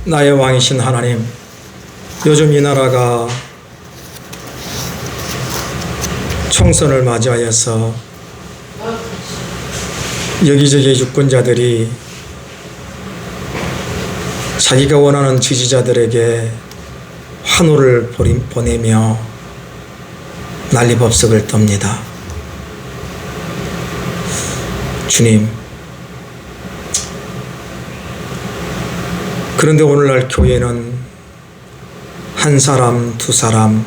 나의 왕이신 하나님, 요즘 이 나라가 총선을 맞이하여서 여기저기 유권자들이 자기가 원하는 지지자들에게 환호를 보내며 난리법석을 떱니다. 주님, 그런데 오늘날 교회는 한 사람, 두 사람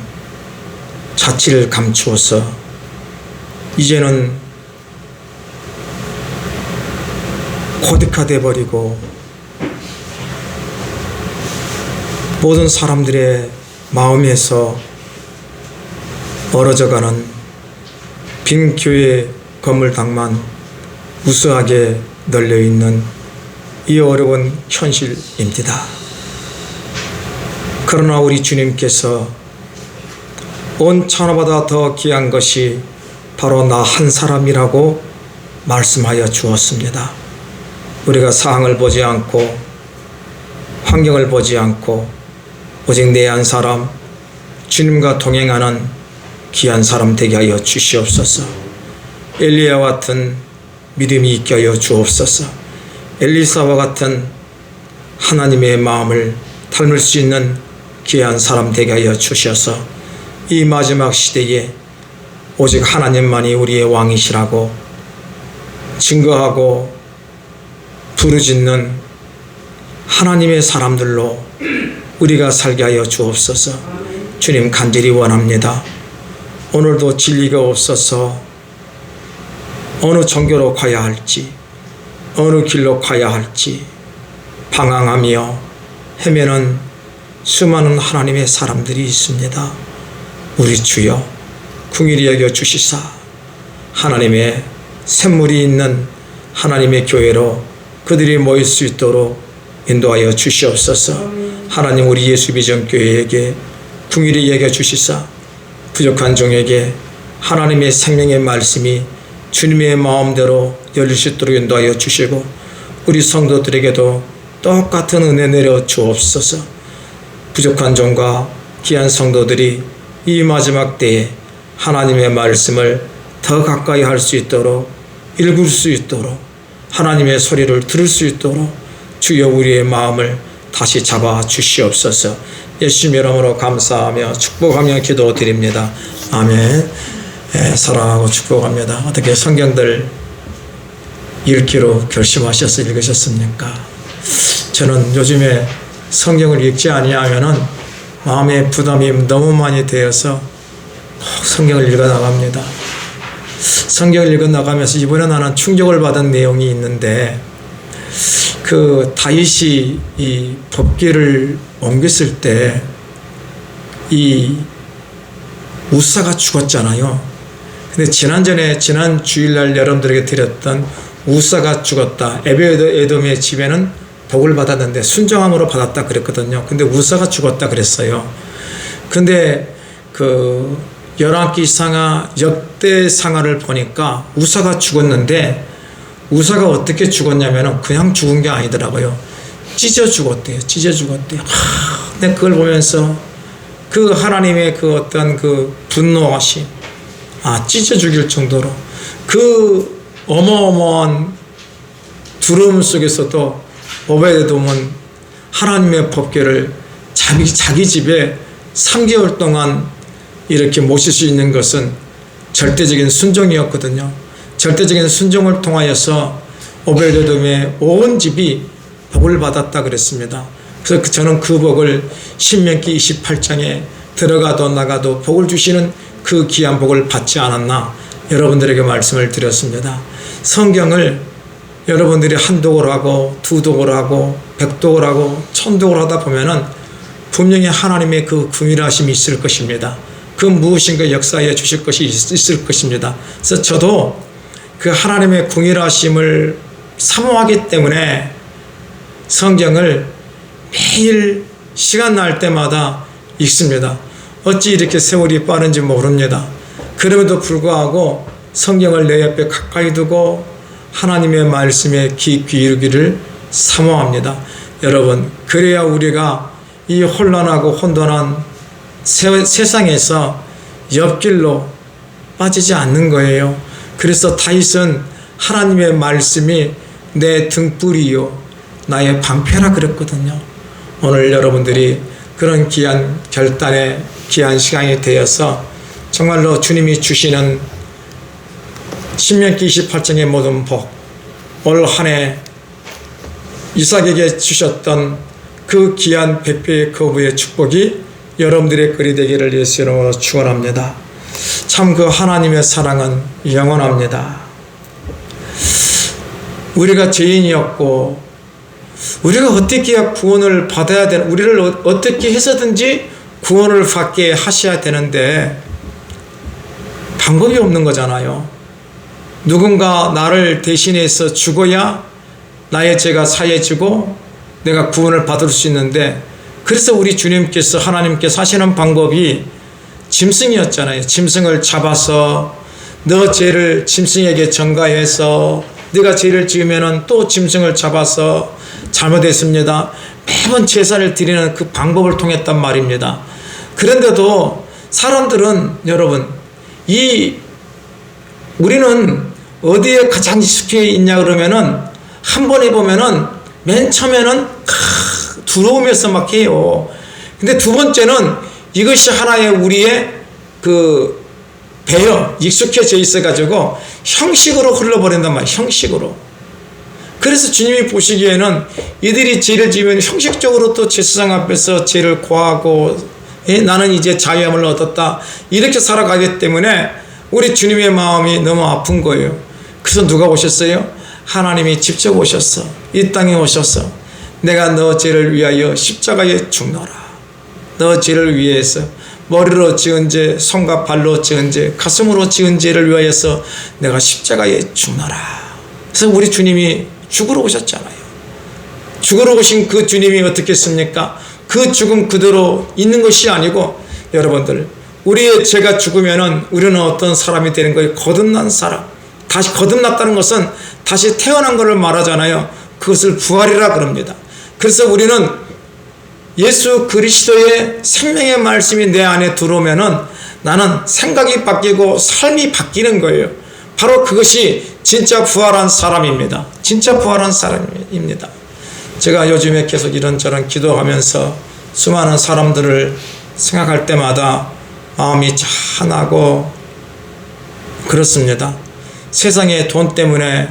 자취를 감추어서 이제는 고딕화돼 버리고 모든 사람들의 마음에서 멀어져가는 빈 교회 건물당만 우수하게 널려있는 이 어려운 현실입니다. 그러나 우리 주님께서 온 천하보다 더 귀한 것이 바로 나 한 사람이라고 말씀하여 주었습니다. 우리가 상황을 보지 않고 환경을 보지 않고 오직 내 한 사람, 주님과 동행하는 귀한 사람 되게 하여 주시옵소서. 엘리야와 같은 믿음이 있게 하여 주옵소서. 엘리사와 같은 하나님의 마음을 닮을 수 있는 귀한 사람 되게 하여 주셔서 이 마지막 시대에 오직 하나님만이 우리의 왕이시라고 증거하고 부르짖는 하나님의 사람들로 우리가 살게 하여 주옵소서. 주님, 간절히 원합니다. 오늘도 진리가 없어서 어느 종교로 가야 할지, 어느 길로 가야 할지 방황하며 헤매는 수많은 하나님의 사람들이 있습니다. 우리 주여 긍휼히 여겨 주시사 하나님의 샘물이 있는 하나님의 교회로 그들이 모일 수 있도록 인도하여 주시옵소서. 하나님, 우리 예수비전교회에게 긍휼히 여겨 주시사 부족한 종에게 하나님의 생명의 말씀이 주님의 마음대로 열릴 수 있도록 인도하여 주시고 우리 성도들에게도 똑같은 은혜 내려 주옵소서. 부족한 종과 귀한 성도들이 이 마지막 때에 하나님의 말씀을 더 가까이 할 수 있도록, 읽을 수 있도록, 하나님의 소리를 들을 수 있도록 주여 우리의 마음을 다시 잡아 주시옵소서. 예수님의 이름으로 감사하며 축복하며 기도드립니다. 아멘. 사랑하고 축복합니다. 어떻게 성경들 읽기로 결심하셔서 읽으셨습니까? 저는 요즘에 성경을 읽지 아니하면은 마음의 부담이 너무 많이 되어서 성경을 읽어 나갑니다. 성경을 읽어 나가면서 이번에 나는 충격을 받은 내용이 있는데, 그 다윗이 이 법궤를 옮겼을 때 이 우사가 죽었잖아요. 근데 지난 주일날 여러분들에게 드렸던 우사가 죽었다, 에베에돔의 집에는 복을 받았는데 순종함으로 받았다 그랬거든요. 근데 우사가 죽었다 그랬어요. 근데 그 열왕기상하 역대상하를 보니까 우사가 죽었는데 우사가 어떻게 죽었냐면은 그냥 죽은 게 아니더라고요. 찢어 죽었대요. 찢어 죽었대요. 근데 그걸 보면서 그 하나님의 그 어떤 그 분노하심, 찢어 죽일 정도로 그 어마어마한 두려움 속에서도 오베데돔은 하나님의 법궤를 자기 집에 3개월 동안 이렇게 모실 수 있는 것은 절대적인 순종이었거든요. 절대적인 순종을 통하여서 오베데돔의 온 집이 복을 받았다 그랬습니다. 그래서 저는 그 복을 신명기 28장에 들어가도 나가도 복을 주시는 그 귀한 복을 받지 않았나 여러분들에게 말씀을 드렸습니다. 성경을 여러분들이 한독을 하고 두독을 하고 백독을 하고 천독을 하다 보면은 분명히 하나님의 그 긍휼하심이 있을 것입니다. 그 무엇인가 역사해 주실 것이 있을 것입니다. 그래서 저도 그 하나님의 긍휼하심을 사모하기 때문에 성경을 매일 시간 날 때마다 읽습니다. 어찌 이렇게 세월이 빠른지 모릅니다. 그럼에도 불구하고 성경을 내 옆에 가까이 두고 하나님의 말씀에 귀 기울이기를 사모합니다. 여러분, 그래야 우리가 이 혼란하고 혼돈한 세상에서 옆길로 빠지지 않는 거예요. 그래서 다윗은 하나님의 말씀이 내 등불이요 나의 방패라 그랬거든요. 오늘 여러분들이 그런 귀한 결단의 귀한 시간이 되어서 정말로 주님이 주시는 신명기 28장의 모든 복, 올 한 해 이삭에게 주셨던 그 귀한 백배의 거부의 축복이 여러분들의 거리 되기를 예수 이름으로 축원합니다. 참 그 하나님의 사랑은 영원합니다. 우리가 죄인이었고 우리가 어떻게 구원을 받아야 되는, 우리를 어떻게 해서든지 구원을 받게 하셔야 되는데 방법이 없는 거잖아요. 누군가 나를 대신해서 죽어야 나의 죄가 사해지고 내가 구원을 받을 수 있는데, 그래서 우리 주님께서 하나님께서 하시는 방법이 짐승이었잖아요. 짐승을 잡아서 너 죄를 짐승에게 전가해서 네가 죄를 지으면 또 짐승을 잡아서 잘못했습니다. 매번 제사를 드리는 그 방법을 통했단 말입니다. 그런데도 사람들은 여러분, 우리는 어디에 가장 익숙해 있냐 그러면은 한 번 해보면은 맨 처음에는 두려우면서 막 해요. 근데 두 번째는 이것이 하나의 우리의 배어 익숙해져 있어가지고 형식으로 흘러버린단 말이에요. 형식으로. 그래서 주님이 보시기에는 이들이 죄를 지으면 형식적으로 또 제사장 앞에서 죄를 고하고 나는 이제 자유함을 얻었다 이렇게 살아가기 때문에 우리 주님의 마음이 너무 아픈 거예요. 그래서 누가 오셨어요? 하나님이 직접 오셨어. 이 땅에 오셔서 내가 너 죄를 위하여 십자가에 죽노라. 너 죄를 위해서 머리로 지은 죄, 손과 발로 지은 죄, 가슴으로 지은 죄를 위하여서 내가 십자가에 죽노라. 그래서 우리 주님이 죽으러 오셨잖아요. 죽으러 오신 그 주님이 어떻게 했습니까? 그 죽음 그대로 있는 것이 아니고, 여러분들, 우리의 죄가 죽으면은 우리는 어떤 사람이 되는 거예요? 거듭난 사람. 다시 거듭났다는 것은 다시 태어난 것을 말하잖아요. 그것을 부활이라 그럽니다. 그래서 우리는 예수 그리스도의 생명의 말씀이 내 안에 들어오면은 나는 생각이 바뀌고 삶이 바뀌는 거예요. 바로 그것이 진짜 부활한 사람입니다. 진짜 부활한 사람입니다. 제가 요즘에 계속 이런저런 기도하면서 수많은 사람들을 생각할 때마다 마음이 짠하고 그렇습니다. 세상에 돈 때문에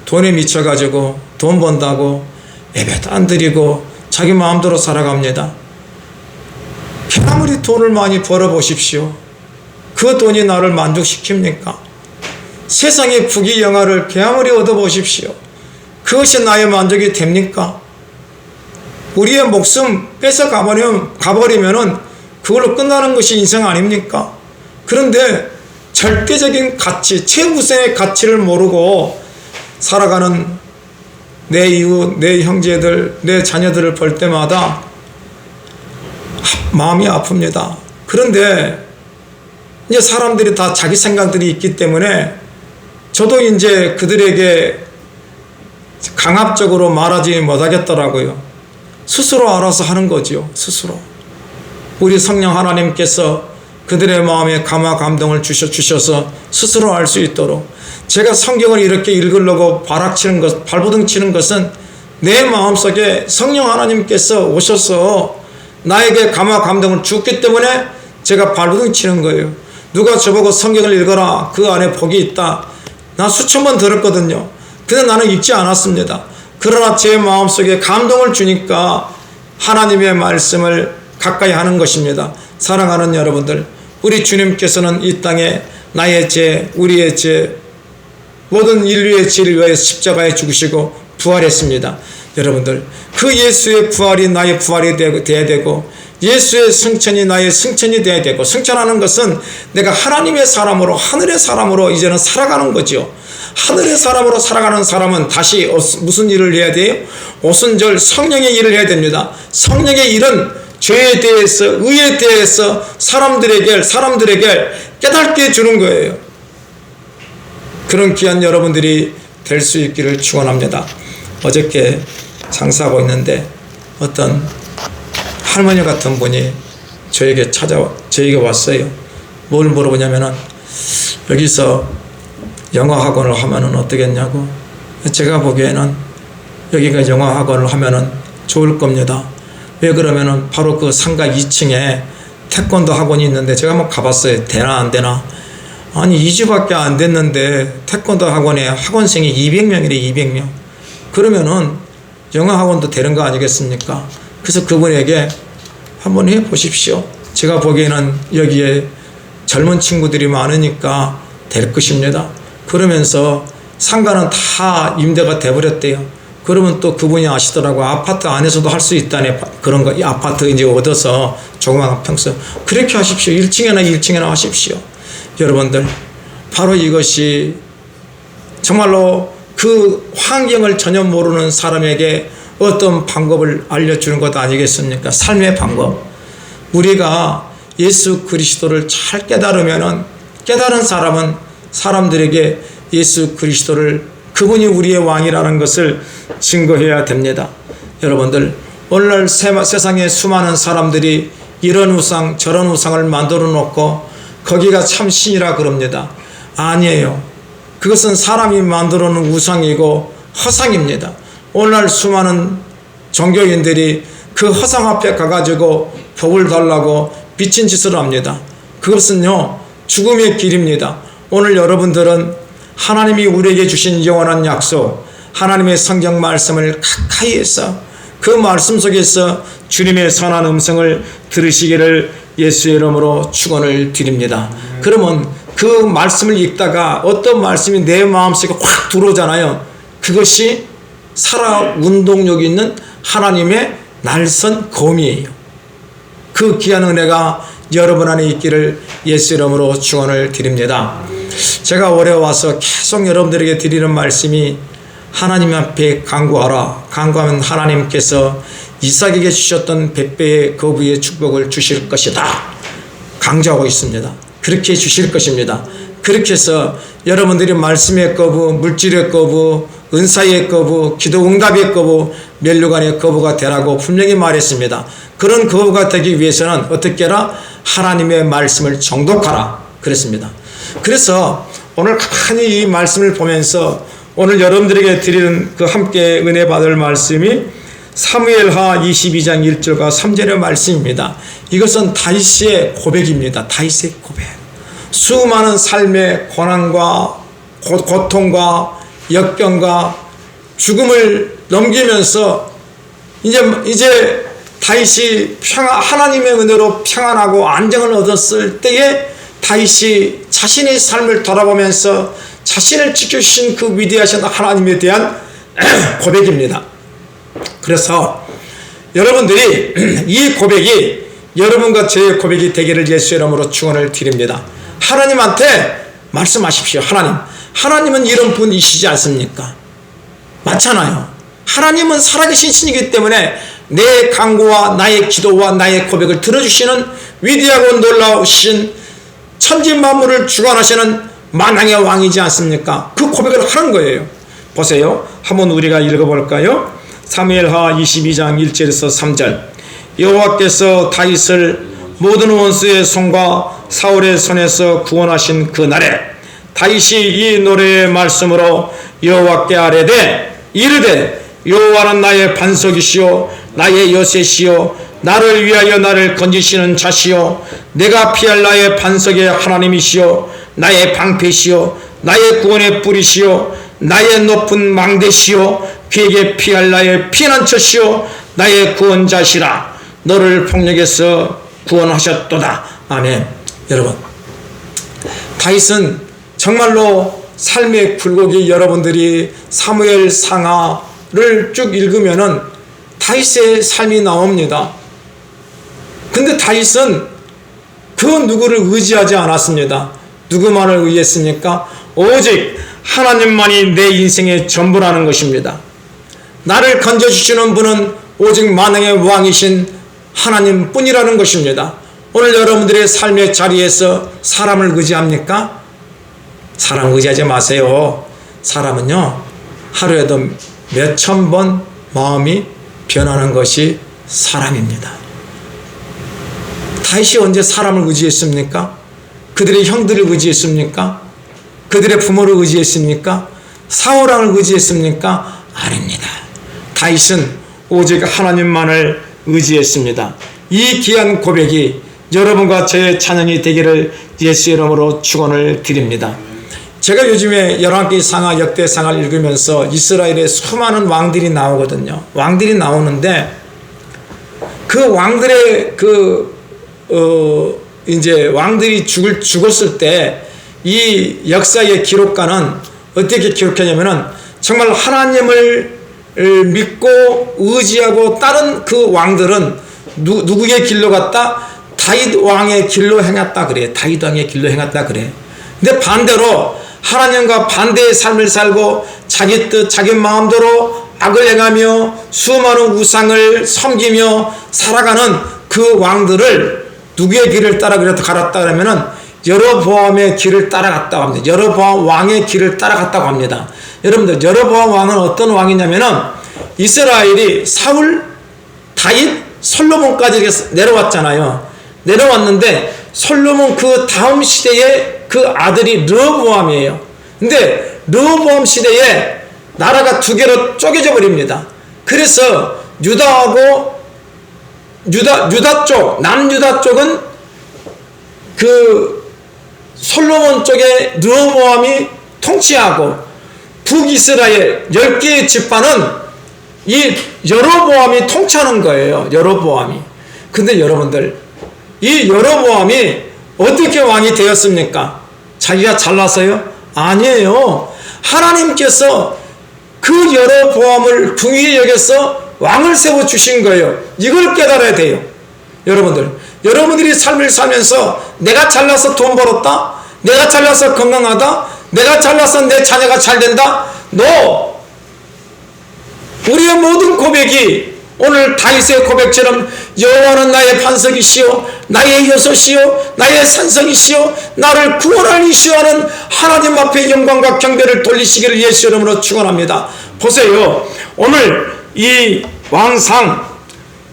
돈에 미쳐가지고 돈 번다고 예배도 안 드리고 자기 마음대로 살아갑니다. 아무리 돈을 많이 벌어보십시오. 그 돈이 나를 만족시킵니까? 세상의 부귀영화를 아무리 얻어보십시오. 그것이 나의 만족이 됩니까? 우리의 목숨 가버리면은 그걸로 끝나는 것이 인생 아닙니까? 그런데 절대적인 가치, 최우선의 가치를 모르고 살아가는 내 이웃, 내 형제들, 내 자녀들을 볼 때마다 마음이 아픕니다. 그런데 이제 사람들이 다 자기 생각들이 있기 때문에 저도 이제 그들에게 강압적으로 말하지 못하겠더라고요. 스스로 알아서 하는 거지요. 스스로. 우리 성령 하나님께서 그들의 마음에 감화 감동을 주셔서 스스로 알 수 있도록, 제가 성경을 이렇게 읽으려고 발버둥 치는 것은 내 마음속에 성령 하나님께서 오셔서 나에게 감화 감동을 주었기 때문에 제가 발버둥 치는 거예요. 누가 저보고 성경을 읽어라, 그 안에 복이 있다, 나 수천 번 들었거든요. 근데 나는 읽지 않았습니다. 그러나 제 마음속에 감동을 주니까 하나님의 말씀을 가까이 하는 것입니다. 사랑하는 여러분들, 우리 주님께서는 이 땅에 나의 죄, 우리의 죄, 모든 인류의 죄를 위하여 십자가에 죽으시고 부활했습니다. 여러분들, 그 예수의 부활이 나의 부활이 되어야 되고, 예수의 승천이 나의 승천이 되어야 되고, 승천하는 것은 내가 하나님의 사람으로, 하늘의 사람으로 이제는 살아가는 거죠. 하늘의 사람으로 살아가는 사람은 다시 무슨 일을 해야 돼요? 오순절 성령의 일을 해야 됩니다. 성령의 일은 죄에 대해서, 의에 대해서 사람들에게 깨닫게 주는 거예요. 그런 귀한 여러분들이 될 수 있기를 축원합니다. 어저께 장사하고 있는데 어떤 할머니 같은 분이 저에게 왔어요. 뭘 물어보냐면은 여기서 영어 학원을 하면은 어떻겠냐고. 제가 보기에는 여기가 영어 학원을 하면은 좋을 겁니다. 왜 그러면은 바로 그 상가 2층에 태권도 학원이 있는데 제가 한번 가봤어요. 되나 안 되나. 아니 2주밖에 안 됐는데 태권도 학원에 학원생이 200명이래. 200명. 그러면은 영어 학원도 되는 거 아니겠습니까? 그래서 그분에게 한번 해보십시오. 제가 보기에는 여기에 젊은 친구들이 많으니까 될 것입니다. 그러면서 상가는 다 임대가 돼버렸대요. 그러면 또 그분이 아시더라고. 아파트 안에서도 할 수 있다네. 그런 거, 이 아파트 이제 얻어서 조그마한 평수. 그렇게 하십시오. 1층에나 하십시오. 여러분들, 바로 이것이 정말로 그 환경을 전혀 모르는 사람에게 어떤 방법을 알려주는 것 아니겠습니까? 삶의 방법. 우리가 예수 그리스도를 잘 깨달으면은, 깨달은 사람은 사람들에게 예수 그리스도를, 그분이 우리의 왕이라는 것을 증거해야 됩니다. 여러분들, 오늘날 세상에 수많은 사람들이 이런 우상 저런 우상을 만들어 놓고 거기가 참 신이라 그럽니다. 아니에요. 그것은 사람이 만들어 놓은 우상이고 허상입니다. 오늘날 수많은 종교인들이 그 허상 앞에 가가지고 복을 달라고 미친 짓을 합니다. 그것은요, 죽음의 길입니다. 오늘 여러분들은 하나님이 우리에게 주신 영원한 약속, 하나님의 성경 말씀을 가까이 해서 그 말씀 속에서 주님의 선한 음성을 들으시기를 예수의 이름으로 축원을 드립니다. 그러면 그 말씀을 읽다가 어떤 말씀이 내 마음속에 확 들어오잖아요. 그것이 살아 운동력 있는 하나님의 날선 검이에요. 그 귀한 은혜가 여러분 안에 있기를 예수 이름으로 축원을 드립니다. 제가 올해 와서 계속 여러분들에게 드리는 말씀이 하나님 앞에 간구하라. 간구하면 하나님께서 이삭에게 주셨던 100배의 거부의 축복을 주실 것이다. 강조하고 있습니다. 그렇게 주실 것입니다. 그렇게 해서 여러분들이 말씀의 거부, 물질의 거부, 은사의 거부, 기도 응답의 거부, 면류관의 거부가 되라고 분명히 말했습니다. 그런 거부가 되기 위해서는 어떻게 해라? 하나님의 말씀을 정독하라 그랬습니다. 그래서 오늘 가만히 이 말씀을 보면서 오늘 여러분들에게 드리는 그 함께 은혜 받을 말씀이 사무엘하 22장 1절과 3절의 말씀입니다. 이것은 다윗의 고백입니다. 다윗의 고백. 수많은 삶의 고난과 고통과 역경과 죽음을 넘기면서 이제 다윗이 하나님의 은혜로 평안하고 안정을 얻었을 때에 다윗이 자신의 삶을 돌아보면서 자신을 지켜주신 그 위대하신 하나님에 대한 고백입니다. 그래서 여러분들이 이 고백이 여러분과 저의 고백이 되기를 예수의 이름으로 축원을 드립니다. 하나님한테 말씀하십시오. 하나님은 이런 분이시지 않습니까? 맞잖아요. 하나님은 살아계신 신이기 때문에 내 간구와 나의 기도와 나의 고백을 들어주시는 위대하고 놀라우신 천지만물을 주관하시는 만왕의 왕이지 않습니까? 그 고백을 하는 거예요. 보세요. 한번 우리가 읽어볼까요? 사무엘하 22장 1절에서 3절. 여호와께서 다윗을 모든 원수의 손과 사울의 손에서 구원하신 그 날에 다윗이 이 노래의 말씀으로 여호와께 아뢰되 이르되 여호와는 나의 반석이시요 나의 여셋이요 나를 위하여 나를 건지시는 자시요 내가 피할 나의 반석의 하나님이시요 나의 방패시요 나의 구원의 뿌리시요 나의 높은 망대시요 그에게 피할 나의 피난처시요 나의 구원자시라. 너를 폭력에서 구원하셨도다. 아멘. 여러분, 다윗은 정말로 삶의 굴곡이, 여러분들이 사무엘 상하를 쭉 읽으면은 다윗의 삶이 나옵니다. 근데 다윗은 그 누구를 의지하지 않았습니다. 누구만을 의했습니까? 오직 하나님만이 내 인생의 전부라는 것입니다. 나를 건져주시는 분은 오직 만왕의 왕이신 하나님 뿐이라는 것입니다. 오늘 여러분들의 삶의 자리에서 사람을 의지합니까? 사람 의지하지 마세요. 사람은요, 하루에도 몇천 번, 마음이 변하는 것이 사람입니다. 다윗이 언제 사람을 의지했습니까? 그들의 형들을 의지했습니까? 그들의 부모를 의지했습니까? 사울왕을 의지했습니까? 아닙니다. 다윗은 오직 하나님만을 의지했습니다. 이 귀한 고백이 여러분과 저의 찬양이 되기를 예수 이름으로 축원을 드립니다. 제가 요즘에 11개 상하 역대상을 읽으면서 이스라엘의 수많은 왕들이 나오거든요. 왕들이 나오는데 그 왕들의 이제 왕들이 죽었을 때 이 역사의 기록가는 어떻게 기록하냐면은 정말 하나님을 믿고 의지하고 따른 그 왕들은 누구의 길로 갔다? 다윗 왕의 길로 행했다 그래. 다윗 왕의 길로 행했다 그래. 근데 반대로 하나님과 반대의 삶을 살고 자기 뜻, 자기 마음대로 악을 행하며 수많은 우상을 섬기며 살아가는 그 왕들을 누구의 길을 따라 갈았다 그러면은 여로보암의 길을 따라갔다고 합니다. 여로보암 왕의 길을 따라갔다고 합니다. 여러분들, 여로보암 왕은 어떤 왕이냐면은 이스라엘이 사울, 다윗, 솔로몬까지 내려왔잖아요. 내려왔는데 솔로몬 그 다음 시대에 그 아들이 르호보암이에요. 근데 르호보암 시대에 나라가 두 개로 쪼개져 버립니다. 그래서 유다하고 유다 쪽, 남유다 쪽은 그 솔로몬 쪽에 르호보암이 통치하고 북이스라엘 10개의 집안은 이 여로보암이 통치하는 거예요. 여로보암이. 근데 여러분들, 이 여로보암이 어떻게 왕이 되었습니까? 자기가 잘나서요? 아니에요. 하나님께서 그 여로보암을 궁히 여겨서 왕을 세워 주신 거예요. 이걸 깨달아야 돼요. 여러분들이 삶을 살면서 내가 잘나서 돈 벌었다? 내가 잘나서 건강하다? 내가 잘나서 내 자녀가 잘 된다? No! 우리의 모든 고백이 오늘 다윗의 고백처럼 여호와는 나의 반석이시오, 나의 여섯이요, 나의 산성이시오, 나를 구원할 이시오 하는 하나님 앞에 영광과 경배를 돌리시기를 예수 이름으로 축원합니다. 보세요. 오늘 이 왕상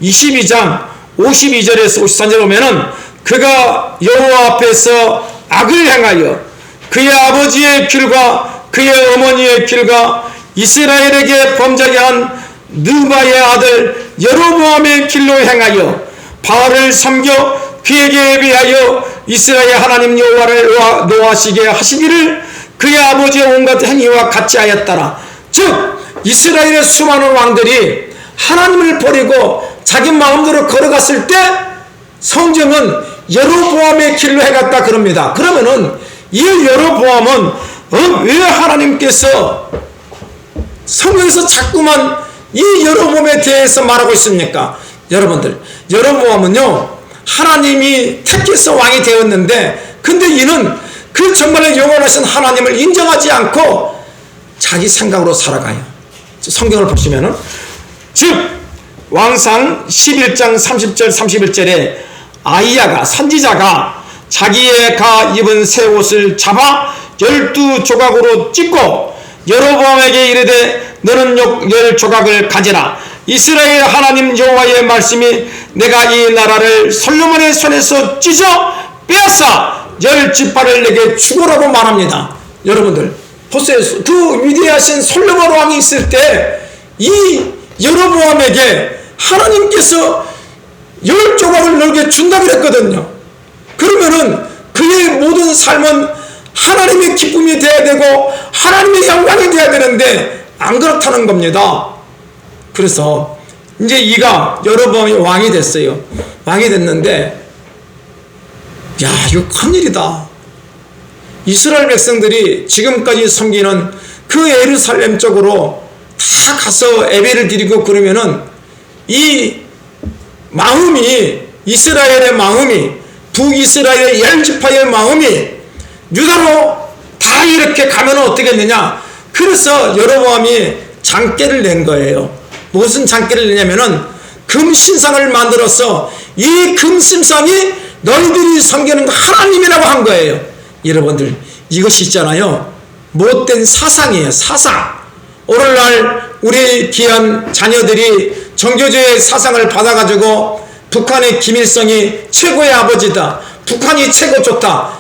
22장 52절에서 53절 보면은 그가 여호와 앞에서 악을 행하여 그의 아버지의 길과 그의 어머니의 길과 이스라엘에게 범죄하게 한 느바의 아들 여로보암의 길로 행하여 바알을 섬겨 그에게 예비하여 이스라엘 하나님 여호와를 노하시게 하시기를 그의 아버지의 온갖 행위와 같이 하였더라. 즉 이스라엘의 수많은 왕들이 하나님을 버리고 자기 마음대로 걸어갔을 때 성경은 여로보암의 길로 해갔다 그럽니다. 그러면은 이 여로보암은 왜 하나님께서 성경에서 자꾸만 이 여로보암에 대해서 말하고 있습니까? 여러분들, 여로보암은요 하나님이 택해서 왕이 되었는데 근데 이는 그 정말로 영원하신 하나님을 인정하지 않고 자기 생각으로 살아가요. 성경을 보시면은 즉 왕상 11장 30절 31절에 아이야가 선지자가 자기가 입은 새 옷을 잡아 12조각으로 찢고 여로보암에게 이르되 너는 10조각을 가지라. 이스라엘 하나님 여호와의 말씀이 내가 이 나라를 솔로몬의 손에서 찢어 빼앗아 10지파를 내게 주고라고 말합니다. 여러분들 보세요. 그 위대하신 솔로몬 왕이 있을 때 이 여로보암에게 하나님께서 10조각을 너에게 준다고 그랬거든요. 그러면은 그의 모든 삶은 하나님의 기쁨이 되어야 되고 하나님의 영광이 되어야 되는데 안 그렇다는 겁니다. 그래서 이제 이가 여로보암이 왕이 됐어요. 왕이 됐는데 야, 이거 큰일이다. 이스라엘 백성들이 지금까지 섬기는 그 예루살렘 쪽으로 다 가서 예배를 드리고 그러면은 이 마음이 이스라엘의 마음이 북이스라엘의 10지파의 마음이 유다로 다 이렇게 가면 어떻게 되냐. 그래서 여로보암이 장깨를 낸 거예요. 무슨 장깨를 내냐면은 금신상을 만들어서 이 금신상이 너희들이 섬기는 하나님이라고 한 거예요. 여러분들 이것이 있잖아요. 못된 사상이에요. 사상. 오늘날 우리 귀한 자녀들이 정교조의 사상을 받아가지고 북한의 김일성이 최고의 아버지다, 북한이 최고 좋다,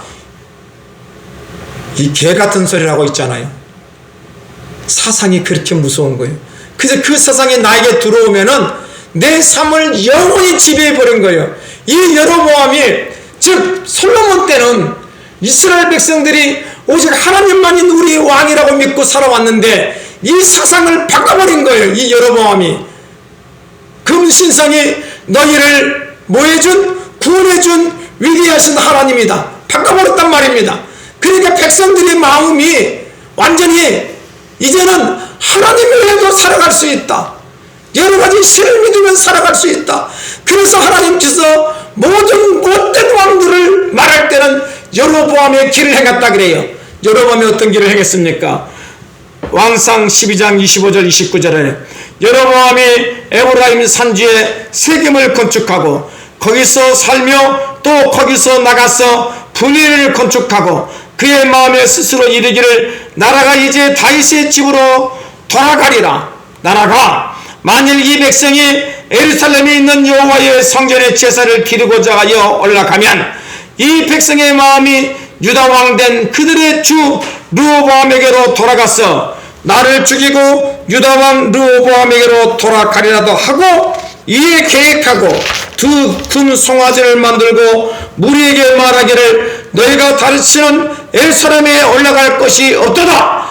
이 개같은 소리를 하고 있잖아요. 사상이 그렇게 무서운 거예요. 그래서 그 사상이 나에게 들어오면은 내 삶을 영원히 지배해버린 거예요. 이 여로보암이, 즉 솔로몬 때는 이스라엘 백성들이 오직 하나님만이 우리 왕이라고 믿고 살아왔는데 이 사상을 바꿔버린 거예요. 이 여로보암이. 금신성이 너희를 뭐해준? 구원해준 위대하신 하나님이다, 바꿔버렸단 말입니다. 그러니까 백성들의 마음이 완전히 이제는 하나님을 위해서 살아갈 수 있다, 여러가지 신을 믿으면 살아갈 수 있다. 그래서 하나님께서 모든 못된 왕들을 말할 때는 여로보암의 길을 행했다 그래요. 여로보암이 어떤 길을 행했습니까? 왕상 12장 25절 29절에 여로보암이 에브라임 산지에 세겜을 건축하고 거기서 살며 또 거기서 나가서 분회를 건축하고 그의 마음에 스스로 이르기를 나라가 이제 다윗의 집으로 돌아가리라. 나라가 만일 이 백성이 예루살렘에 있는 여호와의 성전에 제사를 드리고자 하여 올라가면 이 백성의 마음이 유다 왕 된 그들의 주 르호보암에게로 돌아가서 나를 죽이고 유다 왕 르호보암에게로 돌아가리라도 하고 이에 계획하고 두 큰 송아지를 만들고 무리에게 말하기를 너희가 다시는 예루살렘에 올라갈 것이 없도다.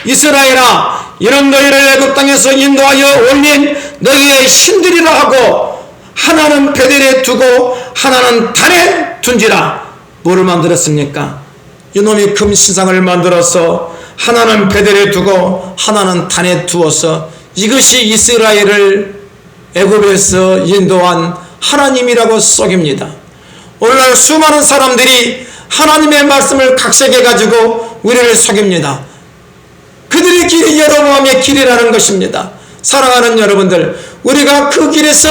이스라엘아, 이런 너희를 애굽 땅에서 인도하여 올린 너희의 신들이라 하고 하나는 베델에 두고 하나는 단에 둔지라. 뭐를 만들었습니까? 이놈이 금신상을 만들어서 하나는 베델에 두고 하나는 단에 두어서 이것이 이스라엘을 애굽에서 인도한 하나님이라고 속입니다. 오늘날 수많은 사람들이 하나님의 말씀을 각색해가지고 우리를 속입니다. 그들의 길이 여로보암의 길이라는 것입니다. 사랑하는 여러분들, 우리가 그 길에서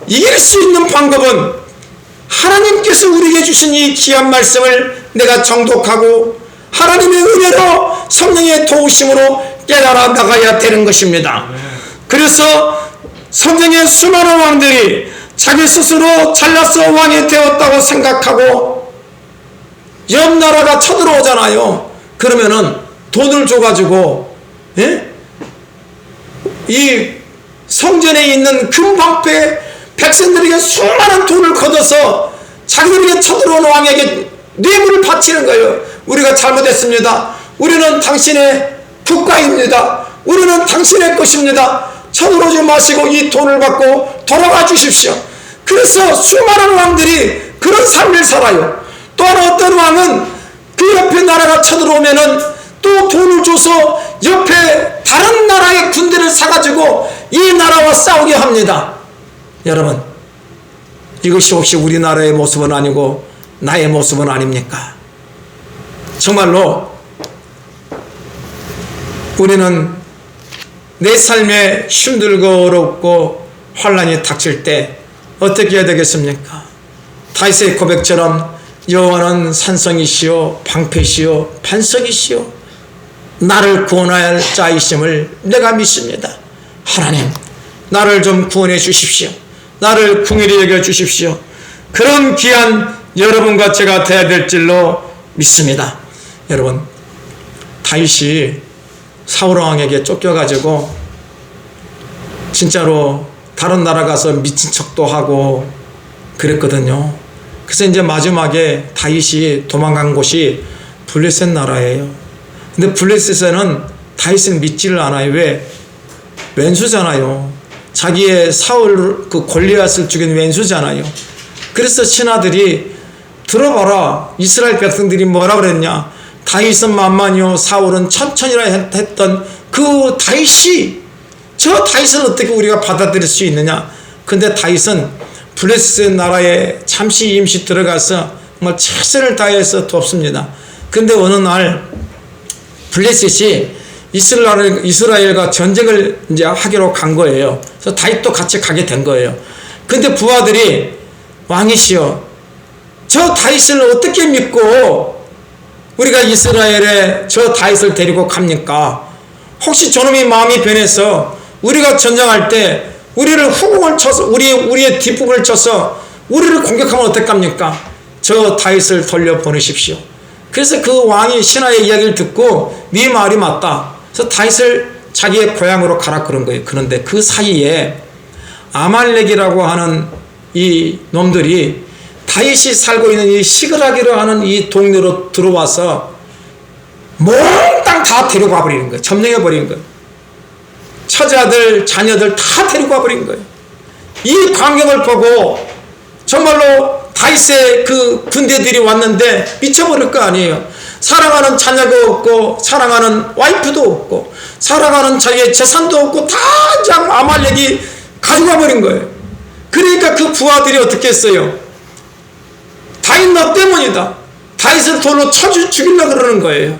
이길 수 있는 방법은 하나님께서 우리에게 주신 이 귀한 말씀을 내가 정독하고 하나님의 은혜로 성령의 도우심으로 깨달아 나가야 되는 것입니다. 그래서 성경의 수많은 왕들이 자기 스스로 잘나서 왕이 되었다고 생각하고 옆 나라가 쳐들어오잖아요. 그러면은 돈을 줘가지고 이 성전에 있는 금방패 백성들에게 수많은 돈을 걷어서 자기들에게 쳐들어온 왕에게 뇌물을 바치는 거예요. 우리가 잘못했습니다. 우리는 당신의 국가입니다. 우리는 당신의 것입니다. 쳐들어오지 마시고 이 돈을 받고 돌아가 주십시오. 그래서 수많은 왕들이 그런 삶을 살아요. 또 어떤 왕은 그 옆에 나라가 쳐들어오면은 또 돈을 줘서 옆에 다른 나라의 군대를 사가지고 이 나라와 싸우게 합니다. 여러분, 이것이 혹시 우리나라의 모습은 아니고 나의 모습은 아닙니까? 정말로 우리는 내 삶에 힘들고 어렵고 환난이 닥칠 때 어떻게 해야 되겠습니까? 다윗의 고백처럼 여호와는 산성이시요 방패시요 반석이시요 나를 구원할 자이심을 내가 믿습니다. 하나님, 나를 좀 구원해 주십시오. 나를 긍휼히 여겨 주십시오. 그런 귀한 여러분과 제가 되어야 될 줄로 믿습니다. 여러분, 다윗이 사울 왕에게 쫓겨가지고 진짜로 다른 나라 가서 미친 척도 하고 그랬거든요. 그래서 이제 마지막에 다윗이 도망간 곳이 블레셋 나라예요. 근데 블레셋에는 다윗은 믿지를 않아요. 왜? 왼수잖아요. 자기의 사울 그 골리앗을 죽인 왼수잖아요. 그래서 신하들이 들어봐라, 이스라엘 백성들이 뭐라 그랬냐, 다윗은 만만이요 사울은 천천이라 했던 그 다윗이, 저 다윗을 어떻게 우리가 받아들일 수 있느냐. 근데 다윗은 블레셋 나라에 잠시 임시 들어가서 정말 최선을 다해서 돕습니다. 근데 어느 날 블레셋이 이스라엘과 전쟁을 이제 하기로 간 거예요. 그래서 다윗도 같이 가게 된 거예요. 근데 부하들이 왕이시여, 저 다윗을 어떻게 믿고 우리가 이스라엘에 저 다윗을 데리고 갑니까? 혹시 저놈이 마음이 변해서 우리가 전쟁할 때 우리를 후궁을 쳐서 우리의 뒷부분을 쳐서 우리를 공격하면 어떡합니까? 저 다윗을 돌려보내십시오. 그래서 그 왕이 신하의 이야기를 듣고 네 말이 맞다. 그래서 다윗을 자기의 고향으로 가라 그런 거예요. 그런데 그 사이에 아말렉이라고 하는 이 놈들이 다윗이 살고 있는 이 시그락이라고 하는 이 동네로 들어와서 몽땅 다 데리고 와버리는 거예요. 점령해버리는 거예요. 처자들, 자녀들 다 데리고 와버린 거예요. 이 광경을 보고 정말로 다윗의 그 군대들이 왔는데 미쳐버릴 거 아니에요. 사랑하는 자녀가 없고 사랑하는 와이프도 없고 사랑하는 자기의 재산도 없고 다 그냥 아말렉이 가져가 버린 거예요. 그러니까 그 부하들이 어떻게 했어요? 다윗 너 때문이다. 다윗을 돌로 쳐 죽이려고 그러는 거예요.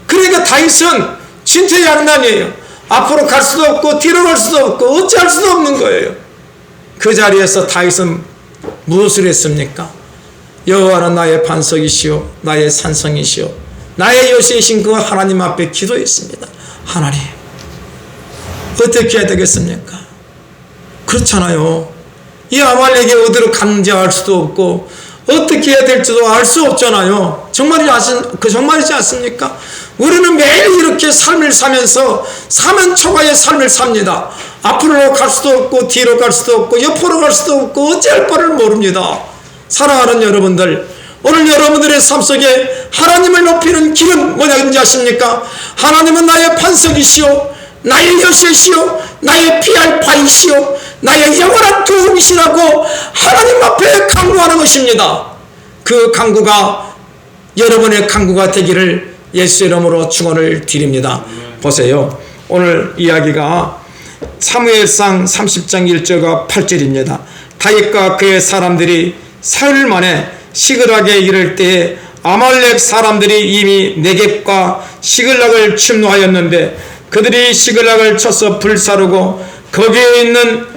그러니까 다윗은 진퇴양난이에요. 앞으로 갈 수도 없고 뒤로 갈 수도 없고 어찌할 수도 없는 거예요. 그 자리에서 다윗은 무엇을 했습니까? 여호와는 나의 반석이시오 나의 산성이시오 나의 요새이신 그 하나님 앞에 기도했습니다. 하나님 어떻게 해야 되겠습니까? 그렇잖아요. 이 아말렉이 어디로 갔는지 알 수도 없고 어떻게 해야 될지도 알 수 없잖아요. 정말이지 않습니까? 우리는 매일 이렇게 삶을 사면서 사면초가의 삶을 삽니다. 앞으로 갈 수도 없고 뒤로 갈 수도 없고 옆으로 갈 수도 없고 어찌할 바를 모릅니다. 사랑하는 여러분들, 오늘 여러분들의 삶 속에 하나님을 높이는 길은 뭐냐는지 아십니까? 하나님은 나의 반석이시오 나의 요새시오 나의 피할 바이시오 나의 영원한 도움이시라고 하나님 앞에 간구하는 것입니다. 그 간구가 여러분의 간구가 되기를 예수 이름으로 축원을 드립니다. 보세요. 오늘 이야기가 사무엘상 30장 1절과 8절입니다. 다윗과 그의 사람들이 사흘 만에 시글락에 이를 때에 아말렉 사람들이 이미 네겝과 시글락을 침노하였는데 그들이 시글락을 쳐서 불사르고 거기에 있는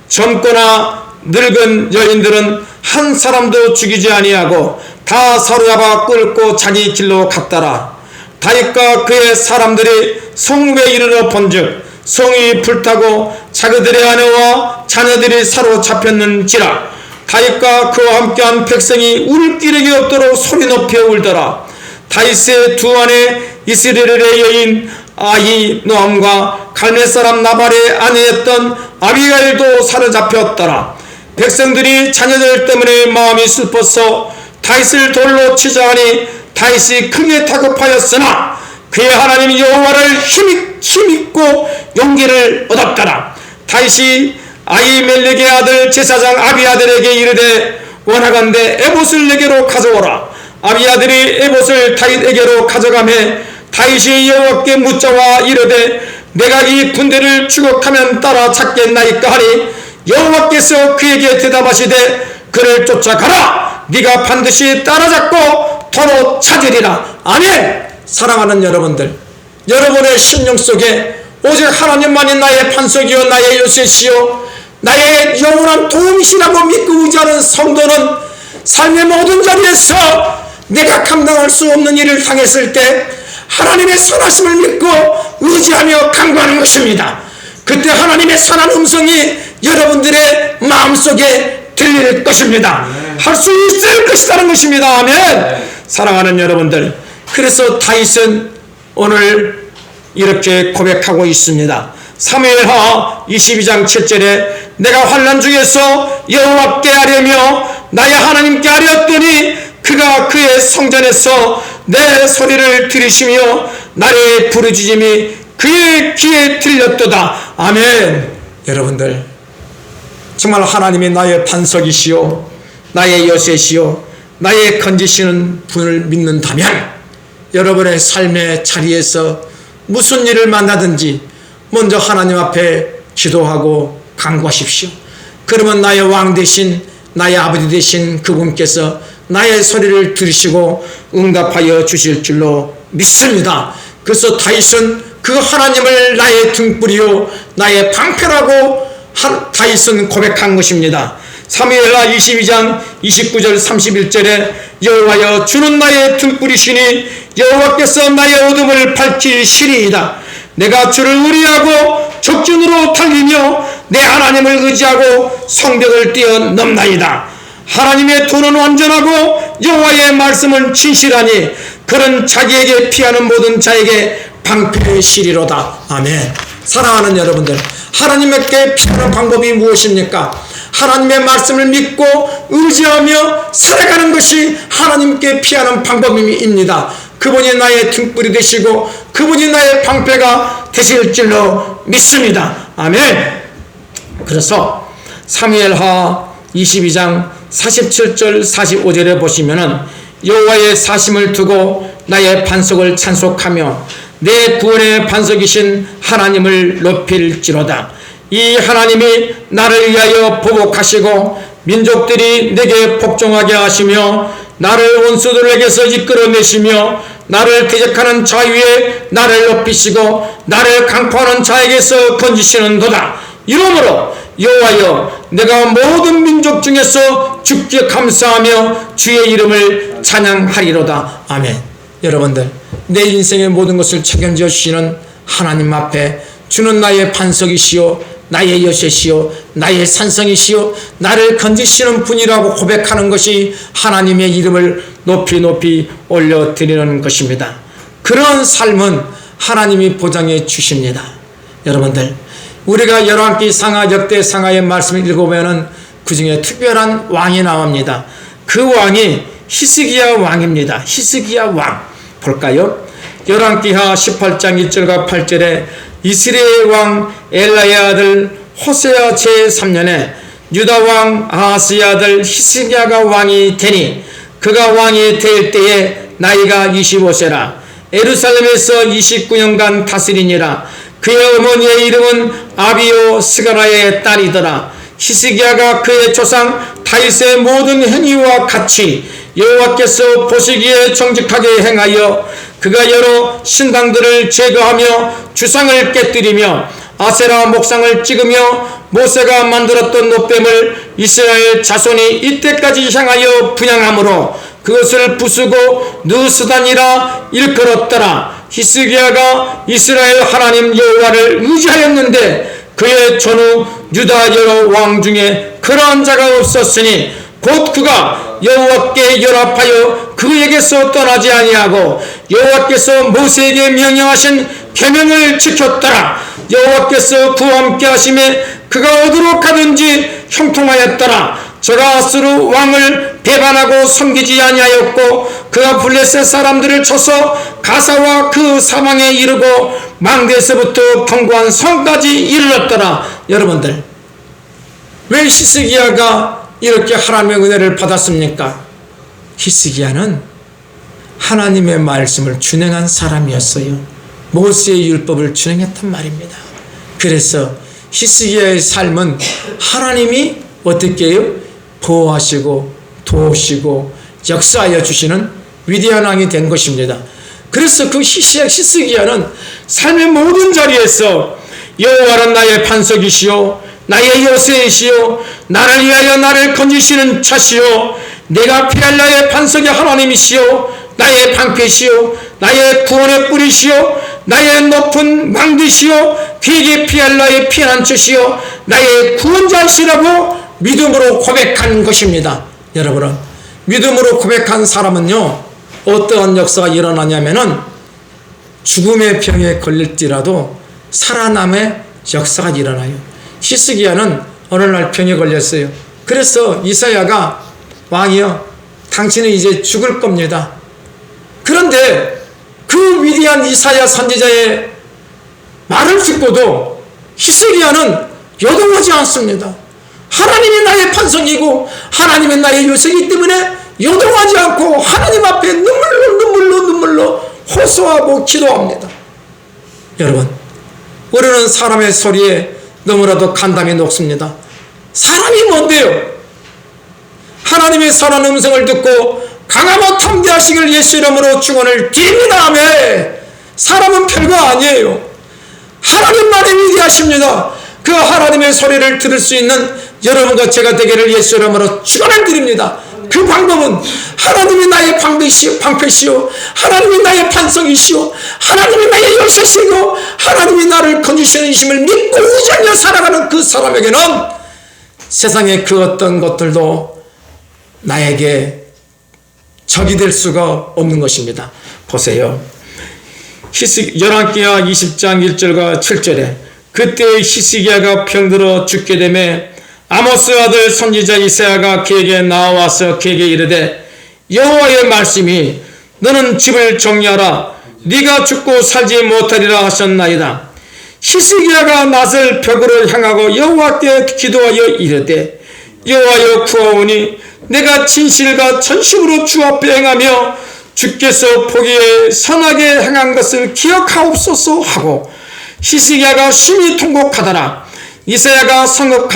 젊거나 늙은 여인들은 한 사람도 죽이지 아니하고 다 사로잡아 끌고 자기 길로 갔더라. 다윗과 그의 사람들이 성읍에 이르러 본즉 성이 불타고 자기들의 아내와 자녀들이 사로잡혔는지라. 다윗과 그와 함께한 백성이 울 기력이 없도록 소리 높여 울더라. 다윗의 두 아내 이스라엘의 여인 아히노함과 갈멜 사람 나발의 아내였던 아비가일도 사로잡혔더라. 백성들이 자녀들 때문에 마음이 슬퍼서 다윗을 돌로 치자 하니 다윗이 크게 다급하였으나 그의 하나님 여호와를 힘입고 용기를 얻었더라. 다윗이 아히멜렉의 아들 제사장 아비아들에게 이르되 원하건대 에봇을 내게로 가져오라. 아비아들이 에봇을 다윗에게로 가져가매 다윗이 여호와께 묻자와 이르되 내가 이 군대를 추격하면 따라잡겠나이까 하니 여호와께서 그에게 대답하시되 그를 쫓아가라. 네가 반드시 따라잡고 도로 찾으리라. 아멘. 사랑하는 여러분들, 여러분의 심령 속에 오직 하나님만이 나의 반석이요 나의 요새시요 나의 영원한 도움이시라고 믿고 의지하는 성도는 삶의 모든 자리에서 내가 감당할 수 없는 일을 당했을 때 하나님의 선하심을 믿고 의지하며 간구하는 것입니다. 그때 하나님의 선한 음성이 여러분들의 마음속에 들릴 것입니다. 할 수 있을 것이라는 것입니다. 아멘. 사랑하는 여러분들, 그래서 다윗은 오늘 이렇게 고백하고 있습니다. 사무엘하 22장 7절에 내가 환난 중에서 여호와께 아뢰며 나의 하나님께 아뢰었더니 그가 그의 성전에서 내 소리를 들으시며 나의 부르짖음이 그의 귀에 들렸도다. 아멘. 여러분들, 정말 하나님이 나의 반석이시요 나의 요새시요 나의 건지시는 분을 믿는다면 여러분의 삶의 자리에서 무슨 일을 만나든지 먼저 하나님 앞에 기도하고 간구하십시오. 그러면 나의 왕 되신 나의 아버지 되신 그분께서 나의 소리를 들으시고 응답하여 주실 줄로 믿습니다. 그래서 다윗은 그 하나님을 나의 등불이요 나의 방패라고 다윗은 고백한 것입니다. 사무엘하 22장 29절 31절에 여호와여 주는 나의 등불이시니 여호와께서 나의 어둠을 밝히시리이다. 내가 주를 의뢰하고 적진으로 달리며 내 하나님을 의지하고 성벽을 뛰어넘나이다. 하나님의 도는 완전하고 여호와의 말씀은 진실하니 그는 자기에게 피하는 모든 자에게 방패시리로다. 아멘. 사랑하는 여러분들, 하나님께 피하는 방법이 무엇입니까? 하나님의 말씀을 믿고 의지하며 살아가는 것이 하나님께 피하는 방법입니다. 그분이 나의 등불이 되시고 그분이 나의 방패가 되실 줄로 믿습니다. 아멘. 그래서 사무엘하 22장 47절 45절에 보시면은 여호와의 사심을 두고 나의 반석을 찬송하며 내 구원의 반석이신 하나님을 높일지로다. 이 하나님이 나를 위하여 보복하시고 민족들이 내게 복종하게 하시며 나를 원수들에게서 이끌어내시며 나를 대적하는 자 위에 나를 높이시고 나를 강포하는 자에게서 건지시는도다. 이러므로 여호와여 내가 모든 민족 중에서 주께 감사하며 주의 이름을 찬양하리로다. 아멘. 여러분들, 내 인생의 모든 것을 책임져 주시는 하나님 앞에 주는 나의 반석이시오 나의 여셋이요 나의 산성이시요 나를 건지시는 분이라고 고백하는 것이 하나님의 이름을 높이 올려드리는 것입니다. 그런 삶은 하나님이 보장해 주십니다. 여러분들, 우리가 열왕기 상하 역대 상하의 말씀을 읽어보면 그 중에 특별한 왕이 나옵니다. 그 왕이 히스기야 왕입니다. 히스기야 왕 볼까요? 열왕기하 18장 1절과 8절에 이스라엘 왕 엘라의 아들 호세아 제3년에 유다 왕 아하스의 아들 히스기야가 왕이 되니 그가 왕이 될 때에 나이가 25세라. 예루살렘에서 29년간 다스리니라. 그의 어머니의 이름은 아비오 스가라의 딸이더라. 히스기야가 그의 조상 다윗의 모든 행위와 같이 여호와께서 보시기에 정직하게 행하여 그가 여러 신당들을 제거하며 주상을 깨뜨리며 아세라 목상을 찍으며 모세가 만들었던 노뱀을 이스라엘 자손이 이때까지 향하여 분양함으로 그것을 부수고 느스단이라 일컬었더라. 히스기야가 이스라엘 하나님 여호와를 의지하였는데 그의 전후 유다 여러 왕 중에 그러한 자가 없었으니 곧 그가 여호와께 연합하여 그에게서 떠나지 아니하고 여호와께서 모세에게 명령하신 계명을 지켰더라. 여호와께서 그와 함께 하심에 그가 어디로 가든지 형통하였더라. 저가 아수르 왕을 배반하고 섬기지 아니하였고 그가 블레셋 사람들을 쳐서 가사와 그 사방에 이르고 망대에서부터 견고한 성까지 이르렀더라. 여러분들, 왜 히스기야가 이렇게 하나님의 은혜를 받았습니까? 히스기야는 하나님의 말씀을 준행한 사람이었어요. 모세의 율법을 준행했단 말입니다. 그래서 히스기야의 삶은 하나님이 어떻게 해요? 보호하시고 도우시고 역사하여 주시는 위대한 왕이 된 것입니다. 그래서 그 히스기야는 삶의 모든 자리에서 여호와는 나의 반석이시오 나의 여셋이시오 나를 위하여 나를 건지시는 자시오 내가 피할 나의 반석의 하나님이시오 나의 방패시오 나의 구원의 뿌리시오 나의 높은 망대시오 그에게 피할 나의 피난처시오 나의 구원자시라고 믿음으로 고백한 것입니다. 여러분은 믿음으로 고백한 사람은요 어떠한 역사가 일어나냐면은 죽음의 병에 걸릴지라도 살아남의 역사가 일어나요. 히스기야는 어느 날 병에 걸렸어요. 그래서 이사야가 왕이여 당신은 이제 죽을 겁니다. 그런데 그 위대한 이사야 선지자의 말을 듣고도 히스기야는 여동하지 않습니다. 하나님이 나의 반석이고 하나님이 나의 요새이기 때문에 여동하지 않고 하나님 앞에 눈물로 호소하고 기도합니다. 여러분, 우리는 사람의 소리에 너무나도 간담이 녹습니다. 사람이 뭔데요? 하나님의 선한 음성을 듣고 강하고 담대하시길 예수 이름으로 축원을 드립니다. 사람은 별거 아니에요. 하나님만이 위대하십니다. 그 하나님의 하나님의 소리를 들을 수 있는 여러분과 제가 되기를 예수 이름으로 축원을 드립니다. 그 방법은 하나님이 나의 방패시오, 하나님이 나의 반석이시오, 하나님이 나의 요새시고 하나님이 나를 건지시는 이심을 믿고 의지하며 살아가는 그 사람에게는 세상의 그 어떤 것들도 나에게 적이 될 수가 없는 것입니다. 보세요. 열왕기하 20장 1절과 7절에 그때 히스기야가 병들어 죽게 되매 아모스 아들 선지자 이사야가 그에게 나와서 그에게 이르되 여호와의 말씀이 너는 집을 정리하라 네가 죽고 살지 못하리라 하셨나이다. 히스기야가 낫을 벽으로 향하고 여호와께 기도하여 이르되 여호와여 구하오니 내가 진실과 전심으로 주 앞에 행하며 주께서 보기에 선하게 행한 것을 기억하옵소서 하고 히스기야가 심히 통곡하더라. 이사야가 성읍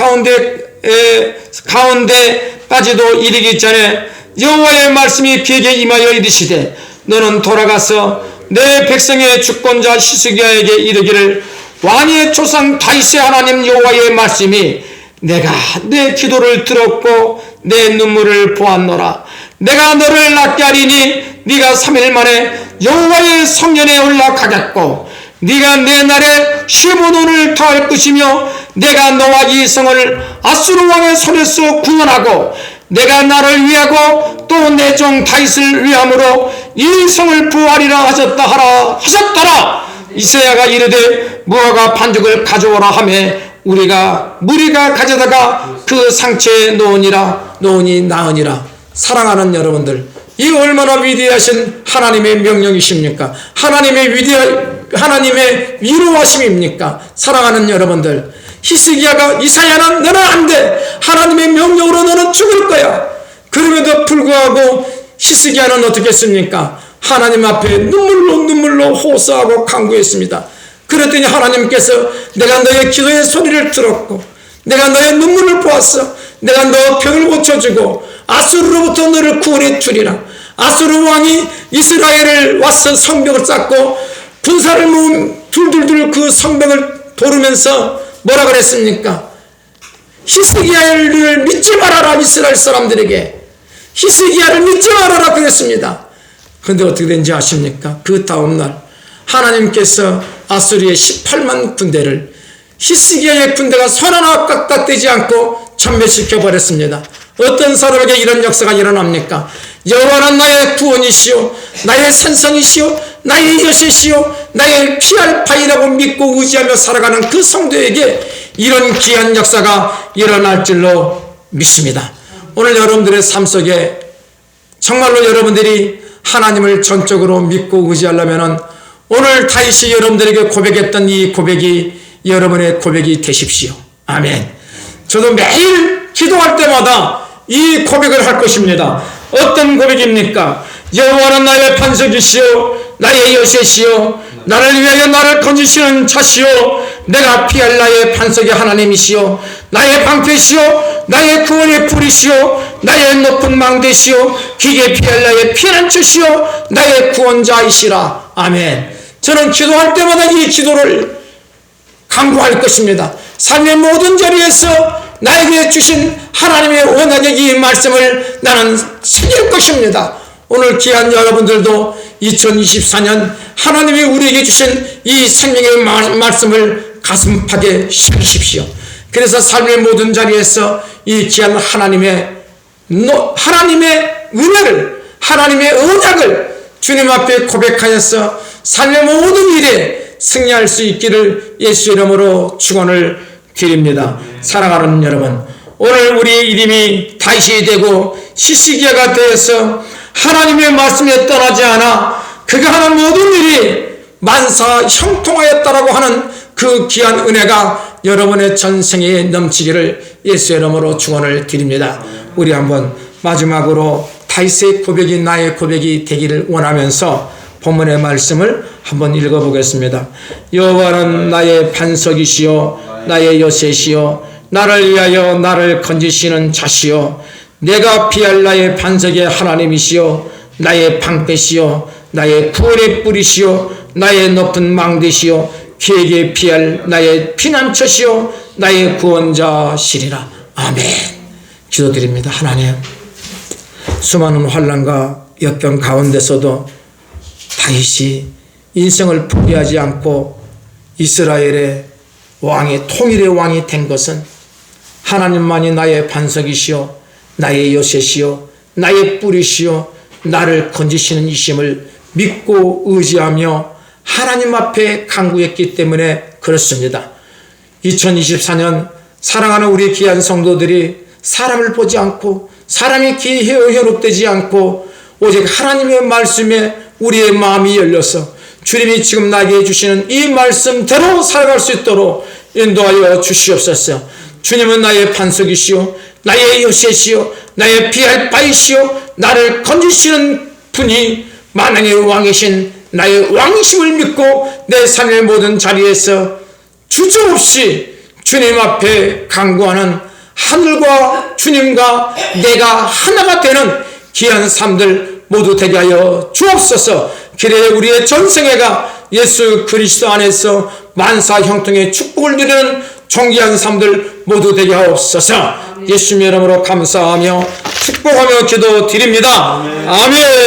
가운데까지도 이르기 전에 여호와의 말씀이 그에게 임하여 이르시되 너는 돌아가서 내 백성의 주권자 히스기야에게 이르기를 왕의 조상 다윗의 하나님 여호와의 말씀이 내가 내 기도를 들었고 내 눈물을 보았노라. 내가 너를 낫게 하리니 네가 3일 만에 여호와의 성전에 올라가겠고 네가 내 날에 15년을 더할 것이며 내가 너와 이 성을 아수르 왕의 손에서 구원하고 내가 나를 위하고 또 내 종 다윗을 위함으로 이 성을 부하리라 하셨더라. 이사야가 이르되 무화과 반죽을 가져오라 하매 무리가 가져다가 그 상처에 놓으니 나으니라. 사랑하는 여러분들, 이 얼마나 위대하신 하나님의 명령이십니까? 하나님의 위로하심입니까? 사랑하는 여러분들, 이사야는 너는 안 돼. 하나님의 명령으로 너는 죽을 거야. 그럼에도 불구하고 히스기야는 어떻게 했습니까? 하나님 앞에 눈물로 호소하고 간구했습니다. 그랬더니 하나님께서 내가 너의 기도의 소리를 들었고 내가 너의 눈물을 보았어. 내가 너 병을 고쳐주고 아수르로부터 너를 구원해 주리라. 아수르 왕이 이스라엘을 와서 성벽을 쌓고 군사를 모은 둘둘둘 그 성벽을 도르면서 뭐라 그랬습니까? 히스기야를 믿지 말아라. 이스라엘 사람들에게 히스기야를 믿지 말아라 그랬습니다. 그런데 어떻게 된지 아십니까? 그 다음날 하나님께서 아수리의 18만 군대를 히스기야의 군대가 손 하나 깎아떼지 않고 전멸시켜 버렸습니다. 어떤 사람에게 이런 역사가 일어납니까? 여호와는 나의 구원이시오, 나의 산성이시오, 나의 여세시오, 나의 피할 바위라고 믿고 의지하며 살아가는 그 성도에게 이런 귀한 역사가 일어날 줄로 믿습니다. 오늘 여러분들의 삶 속에 정말로 여러분들이 하나님을 전적으로 믿고 의지하려면 오늘 다윗이 여러분들에게 고백했던 이 고백이 여러분의 고백이 되십시오. 아멘. 저도 매일 기도할 때마다 이 고백을 할 것입니다. 어떤 고백입니까? 여호와는 나의 반석이시오, 나의 여세시오, 나를 위하여 나를 건지시는 자시오, 내가 피할 나의 반석의 하나님이시오, 나의 방패시오, 나의 구원의 불이시오, 나의 높은 망대시오, 기게 피할 나의 피난 주시오, 나의 구원자이시라. 아멘. 저는 기도할 때마다 이 기도를 강구할 것입니다. 삶의 모든 자리에서 나에게 주신 하나님의 언약의 이 말씀을 나는 새길 것입니다. 오늘 귀한 여러분들도 2024년 하나님이 우리에게 주신 이 생명의 말씀을 가슴팍에 새기십시오. 그래서 삶의 모든 자리에서 이 귀한 하나님의 은혜를, 하나님의 언약을 주님 앞에 고백하여서 삶의 모든 일에 승리할 수 있기를 예수 이름으로 축원을 드립니다. 사랑하는 여러분, 오늘 우리 이름이 다윗이 되고 히스기야가 되어서 하나님의 말씀에 떠나지 않아 그가 하는 모든 일이 만사 형통하였다라고 하는 그 귀한 은혜가 여러분의 전생에 넘치기를 예수 이름으로 축원을 드립니다. 우리 한번 마지막으로 다윗의 고백이 나의 고백이 되기를 원하면서 본문의 말씀을 한번 읽어보겠습니다. 여호와는 나의 반석이시요 나의 요새시요 나를 위하여 나를 건지시는 자시요 내가 피할 나의 반석의 하나님이시요 나의 방패시요 나의 구원의 뿌리시요 나의 높은 망대시요 기에게 피할 나의 피난처시요 나의 구원자시리라. 아멘. 기도드립니다. 하나님, 수많은 환난과 역경 가운데서도 다윗이 인생을 포기하지 않고 이스라엘의 왕이, 통일의 왕이 된 것은 하나님만이 나의 반석이시요 나의 요새시요 나의 뿌리시요 나를 건지시는 이심을 믿고 의지하며 하나님 앞에 간구했기 때문에 그렇습니다. 2024년 사랑하는 우리 귀한 성도들이 사람을 보지 않고 사람이 귀에 현혹되지 않고 오직 하나님의 말씀에 우리의 마음이 열려서 주님이 지금 나에게 해주시는 이 말씀대로 살아갈 수 있도록 인도하여 주시옵소서. 주님은 나의 반석이시오 나의 요새시오 나의 피할 바이시오 나를 건지시는 분이 만왕의 왕이신 나의 왕이심을 믿고 내 삶의 모든 자리에서 주저없이 주님 앞에 간구하는 하늘과 주님과 내가 하나가 되는 귀한 삶들 모두 되게 하여 주옵소서. 기대에 우리의 전생애가 예수 그리스도 안에서 만사 형통의 축복을 누리는 존귀한 삶들 모두 되게 하옵소서. 예수님의 이름으로 감사하며 축복하며 기도드립니다. 아멘.